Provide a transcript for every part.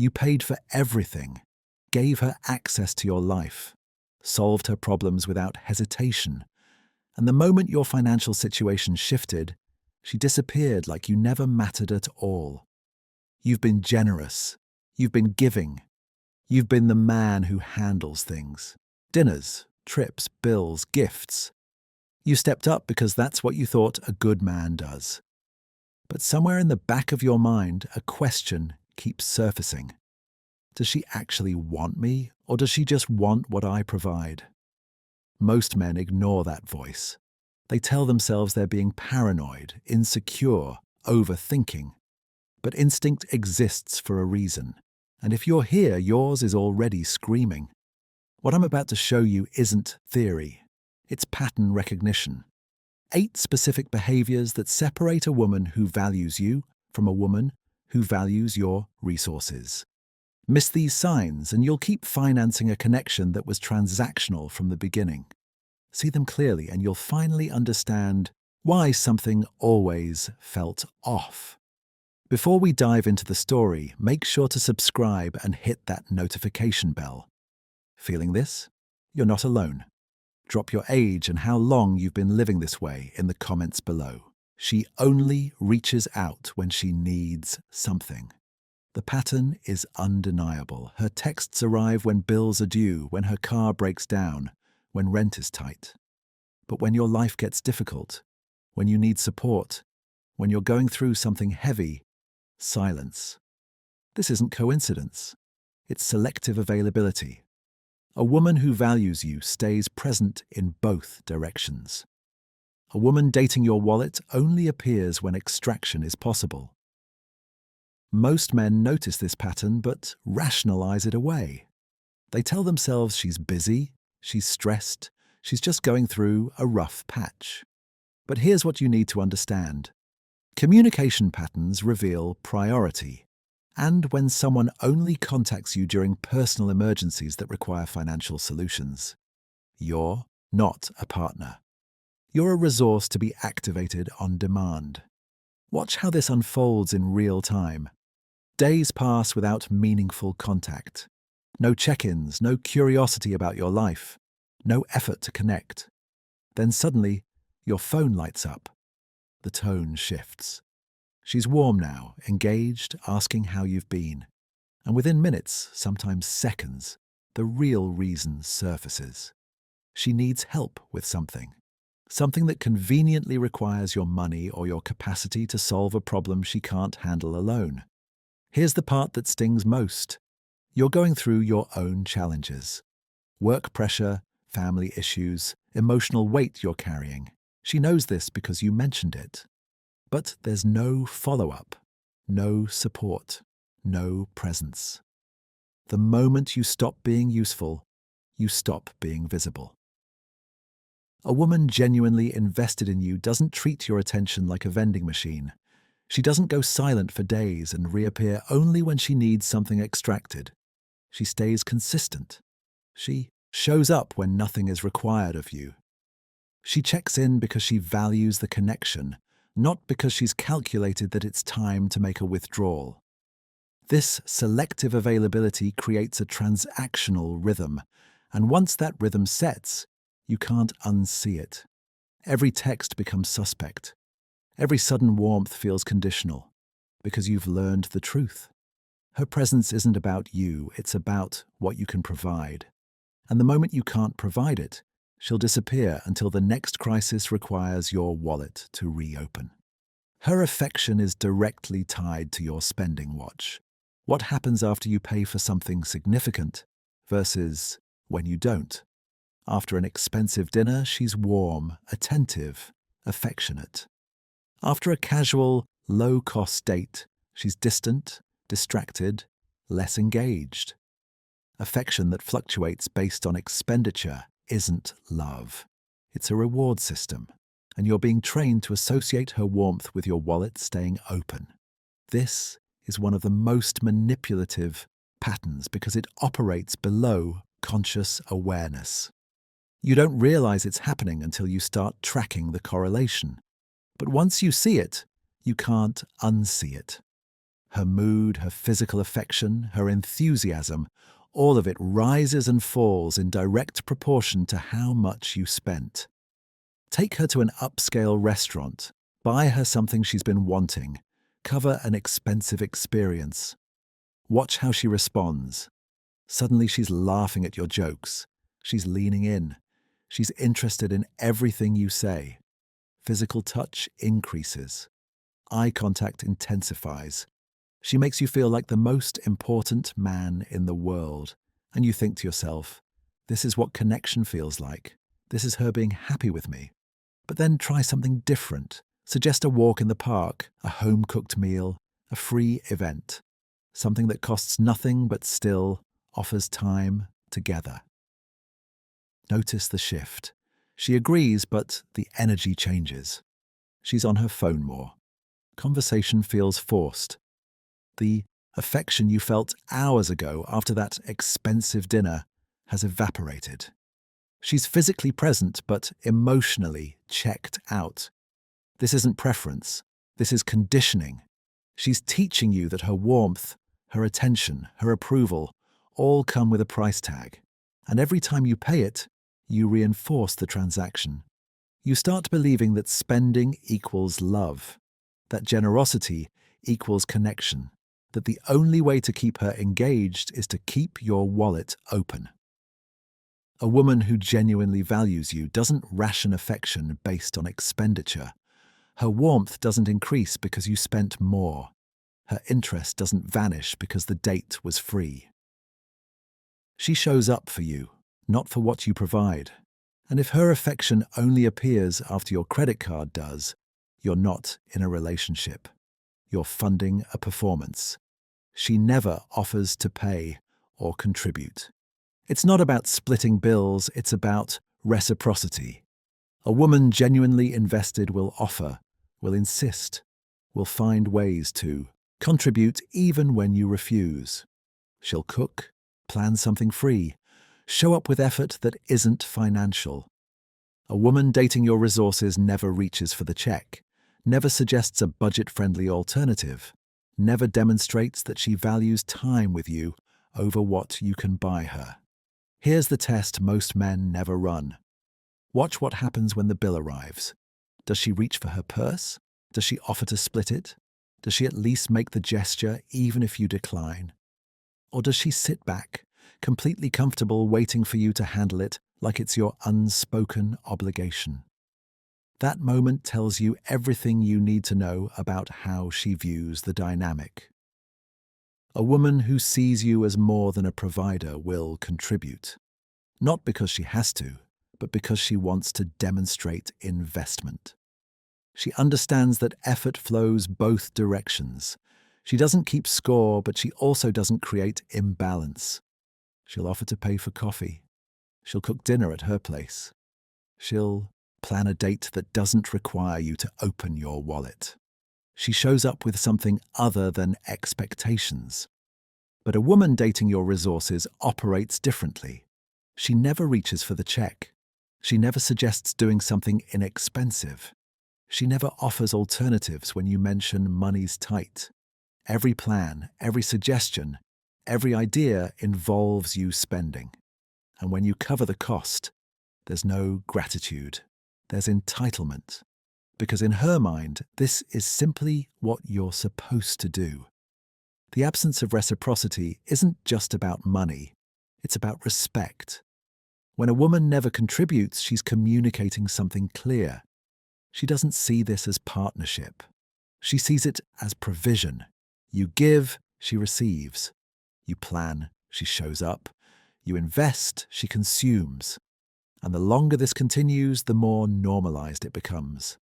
You paid for everything, gave her access to your life, solved her problems without hesitation, and the moment your financial situation shifted, she disappeared like you never mattered at all. You've been generous. You've been giving. You've been the man who handles things. Dinners, trips, bills, gifts. You stepped up because that's what you thought a good man does. But somewhere in the back of your mind, a question keeps surfacing. Does she actually want me, or does she just want what I provide? Most men ignore that voice. They tell themselves they're being paranoid, insecure, overthinking. But instinct exists for a reason. And if you're here, yours is already screaming. What I'm about to show you isn't theory. It's pattern recognition. 8 specific behaviors that separate a woman who values you from a woman who values your resources. Miss these signs and you'll keep financing a connection that was transactional from the beginning. See them clearly and you'll finally understand why something always felt off. Before we dive into the story, make sure to subscribe and hit that notification bell. Feeling this? You're not alone. Drop your age and how long you've been living this way in the comments below. She only reaches out when she needs something. The pattern is undeniable. Her texts arrive when bills are due, when her car breaks down, when rent is tight. But when your life gets difficult, when you need support, when you're going through something heavy, silence. This isn't coincidence. It's selective availability. A woman who values you stays present in both directions. A woman dating your wallet only appears when extraction is possible. Most men notice this pattern but rationalize it away. They tell themselves she's busy, she's stressed, she's just going through a rough patch. But here's what you need to understand. Communication patterns reveal priority. And when someone only contacts you during personal emergencies that require financial solutions, you're not a partner. You're a resource to be activated on demand. Watch how this unfolds in real time. Days pass without meaningful contact. No check-ins, no curiosity about your life, no effort to connect. Then suddenly, your phone lights up. The tone shifts. She's warm now, engaged, asking how you've been. And within minutes, sometimes seconds, the real reason surfaces. She needs help with something. Something that conveniently requires your money or your capacity to solve a problem she can't handle alone. Here's the part that stings most. You're going through your own challenges. Work pressure, family issues, emotional weight you're carrying. She knows this because you mentioned it. But there's no follow-up, no support, no presence. The moment you stop being useful, you stop being visible. A woman genuinely invested in you doesn't treat your attention like a vending machine. She doesn't go silent for days and reappear only when she needs something extracted. She stays consistent. She shows up when nothing is required of you. She checks in because she values the connection, not because she's calculated that it's time to make a withdrawal. This selective availability creates a transactional rhythm, and once that rhythm sets, you can't unsee it. Every text becomes suspect. Every sudden warmth feels conditional, because you've learned the truth. Her presence isn't about you, it's about what you can provide. And the moment you can't provide it, she'll disappear until the next crisis requires your wallet to reopen. Her affection is directly tied to your spending watch. What happens after you pay for something significant versus when you don't? After an expensive dinner, she's warm, attentive, affectionate. After a casual, low-cost date, she's distant, distracted, less engaged. Affection that fluctuates based on expenditure isn't love. It's a reward system, and you're being trained to associate her warmth with your wallet staying open. This is one of the most manipulative patterns because it operates below conscious awareness. You don't realize it's happening until you start tracking the correlation. But once you see it, you can't unsee it. Her mood, her physical affection, her enthusiasm, all of it rises and falls in direct proportion to how much you spent. Take her to an upscale restaurant, buy her something she's been wanting, cover an expensive experience. Watch how she responds. Suddenly she's laughing at your jokes. She's leaning in. She's interested in everything you say. Physical touch increases. Eye contact intensifies. She makes you feel like the most important man in the world. And you think to yourself, this is what connection feels like. This is her being happy with me. But then try something different. Suggest a walk in the park, a home-cooked meal, a free event. Something that costs nothing but still offers time together. Notice the shift. She agrees, but the energy changes. She's on her phone more. Conversation feels forced. The affection you felt hours ago after that expensive dinner has evaporated. She's physically present, but emotionally checked out. This isn't preference. This is conditioning. She's teaching you that her warmth, her attention, her approval all come with a price tag. And every time you pay it, you reinforce the transaction. You start believing that spending equals love, that generosity equals connection, that the only way to keep her engaged is to keep your wallet open. A woman who genuinely values you doesn't ration affection based on expenditure. Her warmth doesn't increase because you spent more. Her interest doesn't vanish because the date was free. She shows up for you, not for what you provide. And if her affection only appears after your credit card does, you're not in a relationship. You're funding a performance. She never offers to pay or contribute. It's not about splitting bills, it's about reciprocity. A woman genuinely invested will offer, will insist, will find ways to contribute even when you refuse. She'll cook, plan something free, show up with effort that isn't financial. A woman dating your resources never reaches for the check, never suggests a budget-friendly alternative, never demonstrates that she values time with you over what you can buy her. Here's the test most men never run. Watch what happens when the bill arrives. Does she reach for her purse? Does she offer to split it? Does she at least make the gesture even if you decline? Or does she sit back, completely comfortable waiting for you to handle it like it's your unspoken obligation? That moment tells you everything you need to know about how she views the dynamic. A woman who sees you as more than a provider will contribute, not because she has to, but because she wants to demonstrate investment. She understands that effort flows both directions. She doesn't keep score, but she also doesn't create imbalance. She'll offer to pay for coffee. She'll cook dinner at her place. She'll plan a date that doesn't require you to open your wallet. She shows up with something other than expectations. But a woman dating your resources operates differently. She never reaches for the check. She never suggests doing something inexpensive. She never offers alternatives when you mention money's tight. Every plan, every suggestion, every idea involves you spending. And when you cover the cost, there's no gratitude. There's entitlement. Because in her mind, this is simply what you're supposed to do. The absence of reciprocity isn't just about money. It's about respect. When a woman never contributes, she's communicating something clear. She doesn't see this as partnership. She sees it as provision. You give, she receives. You plan, she shows up. You invest, she consumes. And the longer this continues, the more normalized it becomes.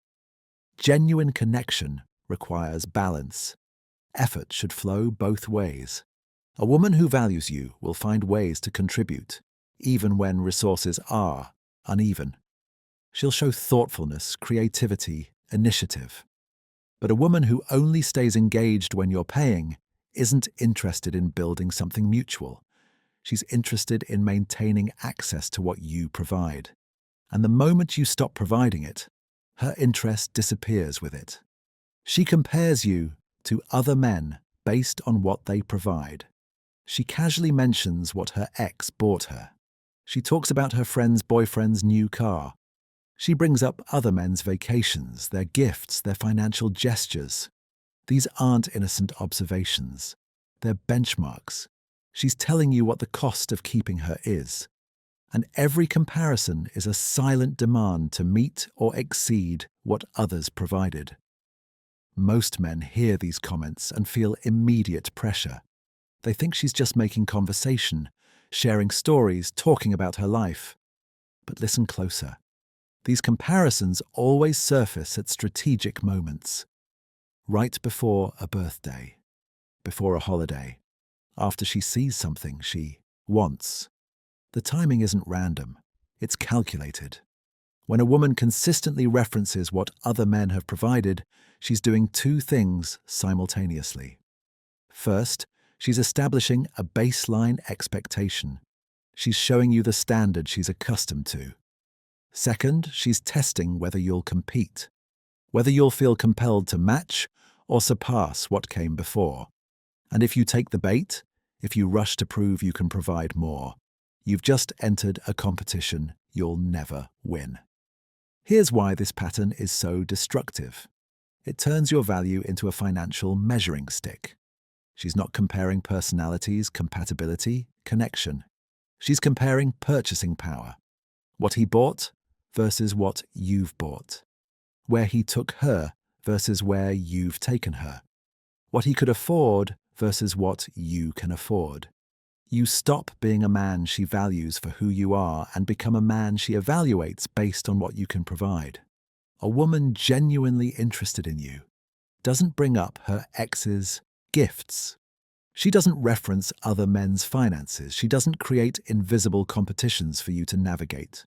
Genuine connection requires balance. Effort should flow both ways. A woman who values you will find ways to contribute, even when resources are uneven. She'll show thoughtfulness, creativity, initiative. But a woman who only stays engaged when you're paying isn't interested in building something mutual. She's interested in maintaining access to what you provide. And the moment you stop providing it, her interest disappears with it. She compares you to other men based on what they provide. She casually mentions what her ex bought her. She talks about her friend's boyfriend's new car. She brings up other men's vacations, their gifts, their financial gestures. These aren't innocent observations. They're benchmarks. She's telling you what the cost of keeping her is. And every comparison is a silent demand to meet or exceed what others provided. Most men hear these comments and feel immediate pressure. They think she's just making conversation, sharing stories, talking about her life. But listen closer. These comparisons always surface at strategic moments. Right before a birthday, before a holiday, after she sees something she wants. The timing isn't random, it's calculated. When a woman consistently references what other men have provided, she's doing two things simultaneously. First, she's establishing a baseline expectation. She's showing you the standard she's accustomed to. Second, she's testing whether you'll compete, whether you'll feel compelled to match or surpass what came before. And if you take the bait, if you rush to prove you can provide more, you've just entered a competition you'll never win. Here's why this pattern is so destructive. It turns your value into a financial measuring stick. She's not comparing personalities, compatibility, connection. She's comparing purchasing power. What he bought versus what you've bought. Where he took her versus where you've taken her. What he could afford versus what you can afford. You stop being a man she values for who you are and become a man she evaluates based on what you can provide. A woman genuinely interested in you doesn't bring up her ex's gifts. She doesn't reference other men's finances. She doesn't create invisible competitions for you to navigate.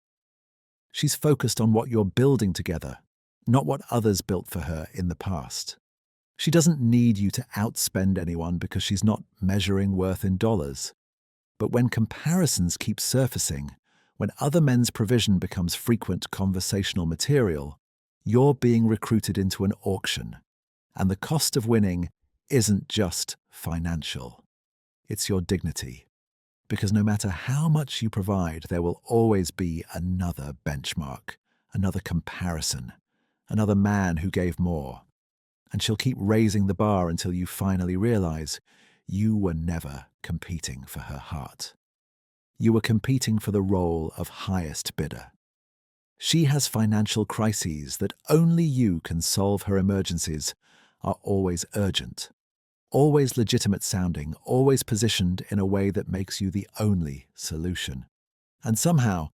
She's focused on what you're building together, not what others built for her in the past. She doesn't need you to outspend anyone because she's not measuring worth in dollars. But when comparisons keep surfacing, when other men's provision becomes frequent conversational material, you're being recruited into an auction. And the cost of winning isn't just financial. It's your dignity. Because no matter how much you provide, there will always be another benchmark, another comparison, another man who gave more. And she'll keep raising the bar until you finally realize you were never competing for her heart. You were competing for the role of highest bidder. She has financial crises that only you can solve. Her emergencies are always urgent, always legitimate sounding, always positioned in a way that makes you the only solution. And somehow,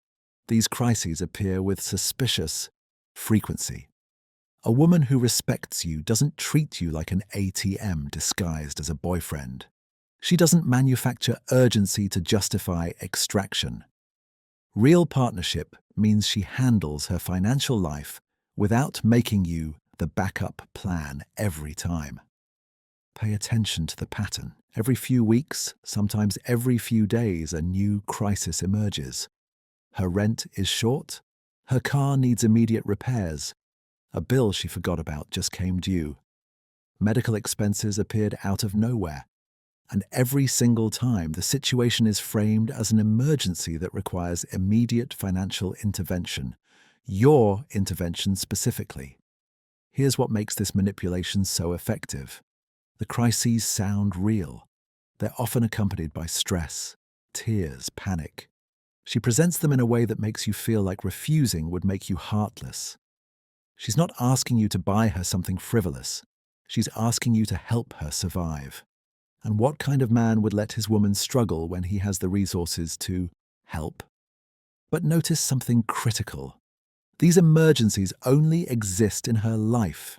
these crises appear with suspicious frequency. A woman who respects you doesn't treat you like an ATM disguised as a boyfriend. She doesn't manufacture urgency to justify extraction. Real partnership means she handles her financial life without making you the backup plan every time. Pay attention to the pattern. Every few weeks, sometimes every few days, a new crisis emerges. Her rent is short. Her car needs immediate repairs. A bill she forgot about just came due. Medical expenses appeared out of nowhere. And every single time, the situation is framed as an emergency that requires immediate financial intervention. Your intervention specifically. Here's what makes this manipulation so effective. The crises sound real. They're often accompanied by stress, tears, panic. She presents them in a way that makes you feel like refusing would make you heartless. She's not asking you to buy her something frivolous. She's asking you to help her survive. And what kind of man would let his woman struggle when he has the resources to help? But notice something critical. These emergencies only exist in her life.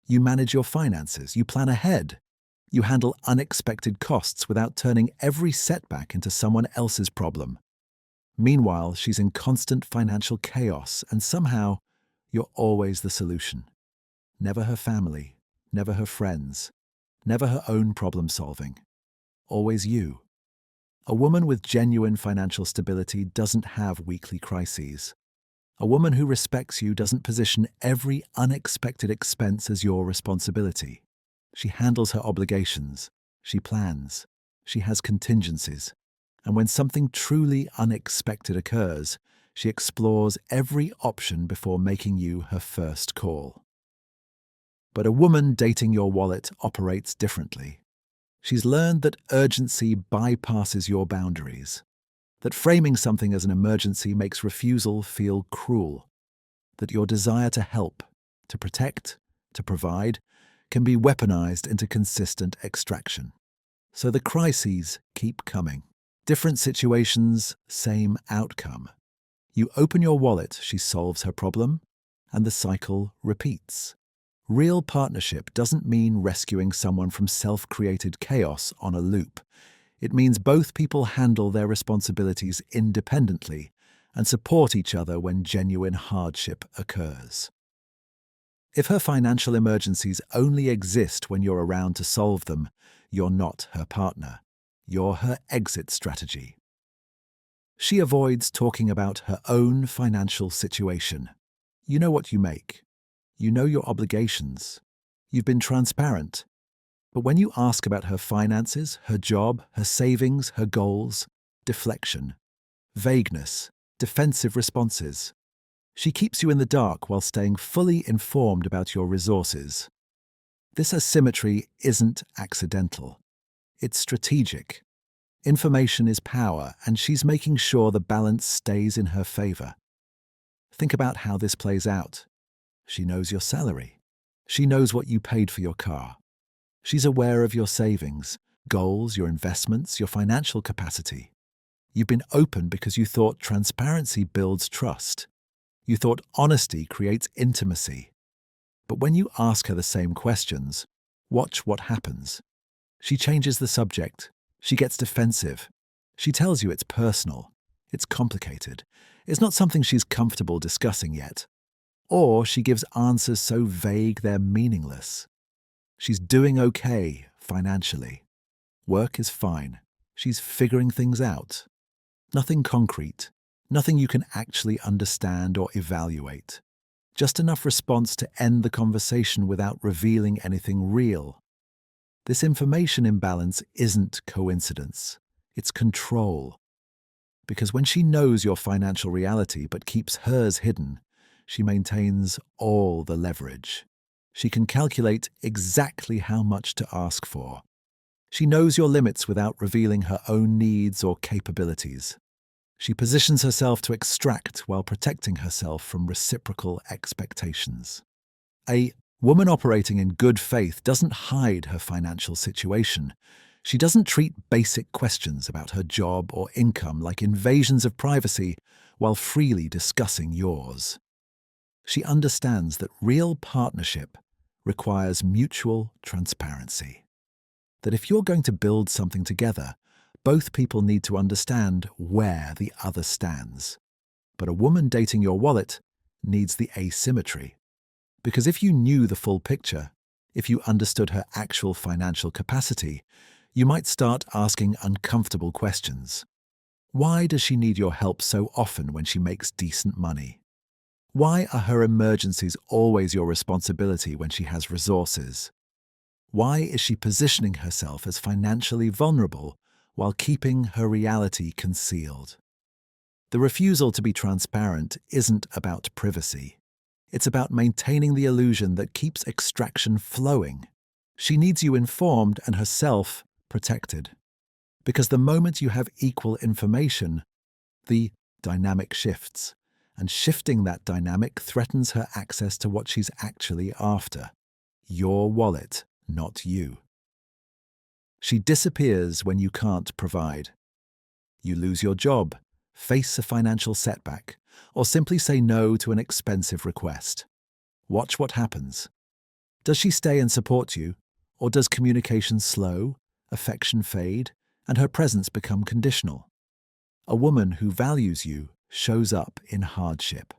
You manage your finances, you plan ahead. You handle unexpected costs without turning every setback into someone else's problem. Meanwhile, she's in constant financial chaos, and somehow, you're always the solution. Never her family, never her friends, never her own problem solving. Always you. A woman with genuine financial stability doesn't have weekly crises. A woman who respects you doesn't position every unexpected expense as your responsibility. She handles her obligations, She plans. She has contingencies. And when something truly unexpected occurs, she explores every option before making you her first call. But a woman dating your wallet operates differently. She's learned that urgency bypasses your boundaries, that framing something as an emergency makes refusal feel cruel, that your desire to help, to protect, to provide, can be weaponized into consistent extraction. So the crises keep coming. Different situations, same outcome. You open your wallet, she solves her problem, and the cycle repeats. Real partnership doesn't mean rescuing someone from self-created chaos on a loop. It means both people handle their responsibilities independently and support each other when genuine hardship occurs. If her financial emergencies only exist when you're around to solve them, you're not her partner. You're her exit strategy. She avoids talking about her own financial situation. You know what you make. You know your obligations. You've been transparent. But when you ask about her finances, her job, her savings, her goals, deflection, vagueness, defensive responses. She keeps you in the dark while staying fully informed about your resources. This asymmetry isn't accidental. It's strategic. Information is power, and she's making sure the balance stays in her favor. Think about how this plays out. She knows your salary. She knows what you paid for your car. She's aware of your savings, goals, your investments, your financial capacity. You've been open because you thought transparency builds trust. You thought honesty creates intimacy. But when you ask her the same questions, watch what happens. She changes the subject. She gets defensive. She tells you it's personal. It's complicated. It's not something she's comfortable discussing yet. Or she gives answers so vague they're meaningless. She's doing okay financially. Work is fine. She's figuring things out. Nothing concrete. Nothing you can actually understand or evaluate. Just enough response to end the conversation without revealing anything real. This information imbalance isn't coincidence. It's control. Because when she knows your financial reality but keeps hers hidden, she maintains all the leverage. She can calculate exactly how much to ask for. She knows your limits without revealing her own needs or capabilities. She positions herself to extract while protecting herself from reciprocal expectations. A woman operating in good faith doesn't hide her financial situation. She doesn't treat basic questions about her job or income like invasions of privacy while freely discussing yours. She understands that real partnership requires mutual transparency. That if you're going to build something together, both people need to understand where the other stands. But a woman dating your wallet needs the asymmetry. Because if you knew the full picture, if you understood her actual financial capacity, you might start asking uncomfortable questions. Why does she need your help so often when she makes decent money? Why are her emergencies always your responsibility when she has resources? Why is she positioning herself as financially vulnerable while keeping her reality concealed? The refusal to be transparent isn't about privacy. It's about maintaining the illusion that keeps extraction flowing. She needs you informed and herself protected. Because the moment you have equal information, the dynamic shifts. And shifting that dynamic threatens her access to what she's actually after. Your wallet, not you. She disappears when you can't provide. You lose your job, face a financial setback, or simply say no to an expensive request. Watch what happens. Does she stay and support you, or does communication slow, affection fade, and her presence become conditional? A woman who values you shows up in hardship.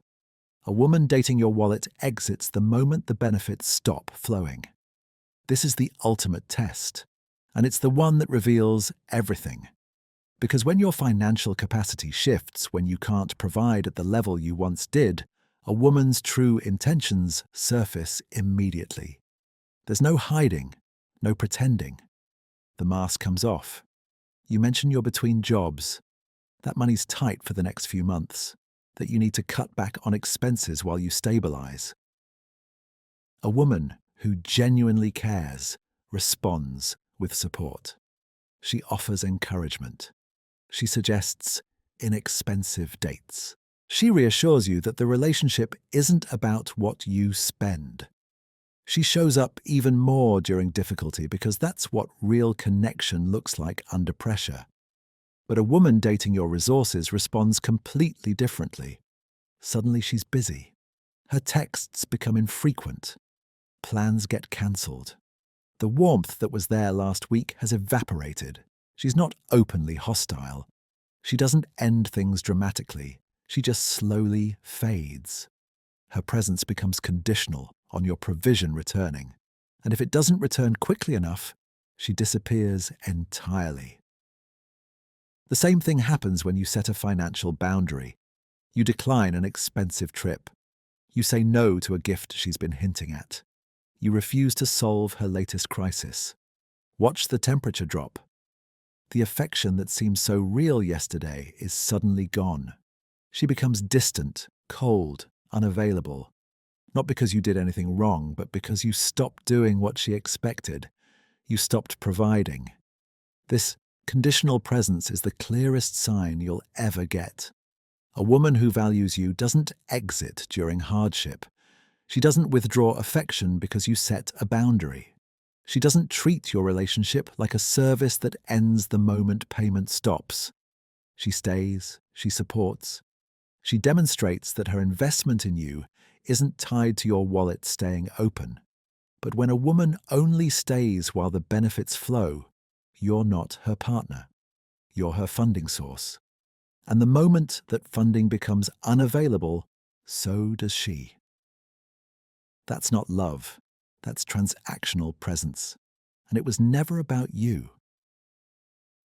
A woman dating your wallet exits the moment the benefits stop flowing. This is the ultimate test, and it's the one that reveals everything. Because when your financial capacity shifts when you can't provide at the level you once did, a woman's true intentions surface immediately. There's no hiding, no pretending. The mask comes off. You mention you're between jobs, that money's tight for the next few months, that you need to cut back on expenses while you stabilize. A woman who genuinely cares responds with support. She offers encouragement. She suggests inexpensive dates. She reassures you that the relationship isn't about what you spend. She shows up even more during difficulty because that's what real connection looks like under pressure. But a woman dating your resources responds completely differently. Suddenly she's busy. Her texts become infrequent. Plans get cancelled. The warmth that was there last week has evaporated. She's not openly hostile. She doesn't end things dramatically. She just slowly fades. Her presence becomes conditional on your provision returning. And if it doesn't return quickly enough, she disappears entirely. The same thing happens when you set a financial boundary. You decline an expensive trip. You say no to a gift she's been hinting at. You refuse to solve her latest crisis. Watch the temperature drop. The affection that seemed so real yesterday is suddenly gone. She becomes distant, cold, unavailable. Not because you did anything wrong, but because you stopped doing what she expected. You stopped providing. This conditional presence is the clearest sign you'll ever get. A woman who values you doesn't exit during hardship. She doesn't withdraw affection because you set a boundary. She doesn't treat your relationship like a service that ends the moment payment stops. She stays, she supports. She demonstrates that her investment in you isn't tied to your wallet staying open. But when a woman only stays while the benefits flow, you're not her partner. You're her funding source. And the moment that funding becomes unavailable, so does she. That's not love. That's transactional presence. And it was never about you.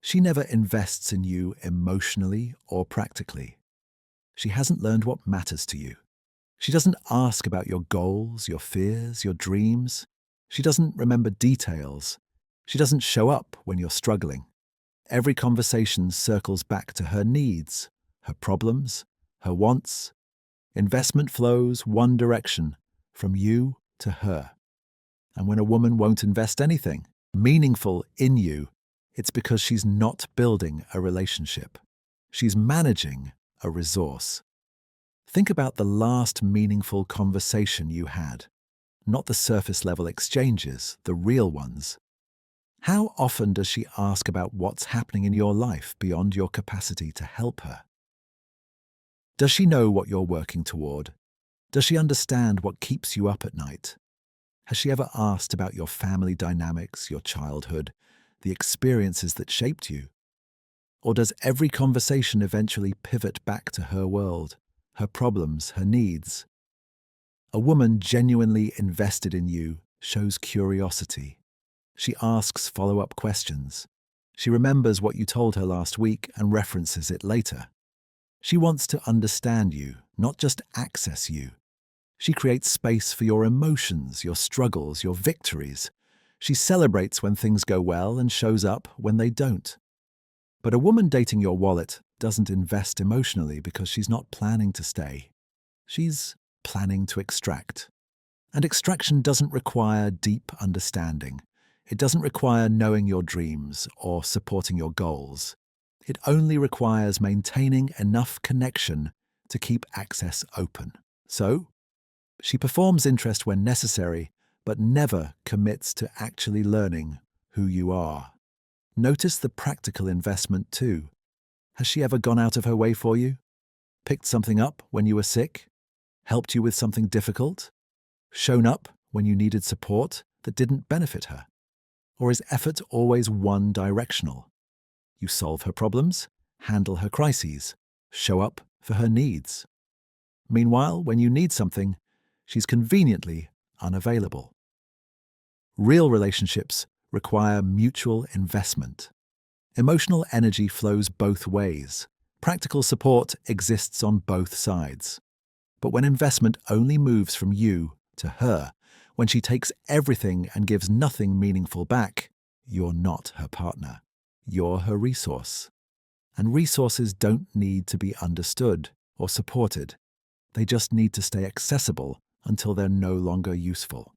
She never invests in you emotionally or practically. She hasn't learned what matters to you. She doesn't ask about your goals, your fears, your dreams. She doesn't remember details. She doesn't show up when you're struggling. Every conversation circles back to her needs, her problems, her wants. Investment flows one direction, from you to her. And when a woman won't invest anything meaningful in you, it's because she's not building a relationship. She's managing a resource. Think about the last meaningful conversation you had, not the surface-level exchanges, the real ones. How often does she ask about what's happening in your life beyond your capacity to help her? Does she know what you're working toward? Does she understand what keeps you up at night? Has she ever asked about your family dynamics, your childhood, the experiences that shaped you? Or does every conversation eventually pivot back to her world, her problems, her needs? A woman genuinely invested in you shows curiosity. She asks follow-up questions. She remembers what you told her last week and references it later. She wants to understand you, not just access you. She creates space for your emotions, your struggles, your victories. She celebrates when things go well and shows up when they don't. But a woman dating your wallet doesn't invest emotionally because she's not planning to stay. She's planning to extract. And extraction doesn't require deep understanding. It doesn't require knowing your dreams or supporting your goals. It only requires maintaining enough connection to keep access open. So, she performs interest when necessary, but never commits to actually learning who you are. Notice the practical investment too. Has she ever gone out of her way for you? Picked something up when you were sick? Helped you with something difficult? Shown up when you needed support that didn't benefit her? Or is effort always one-directional? You solve her problems, handle her crises, show up for her needs. Meanwhile, when you need something, she's conveniently unavailable. Real relationships require mutual investment. Emotional energy flows both ways. Practical support exists on both sides. But when investment only moves from you to her, when she takes everything and gives nothing meaningful back, You're not her partner. You're her resource. And resources don't need to be understood or supported. They just need to stay accessible until they're no longer useful.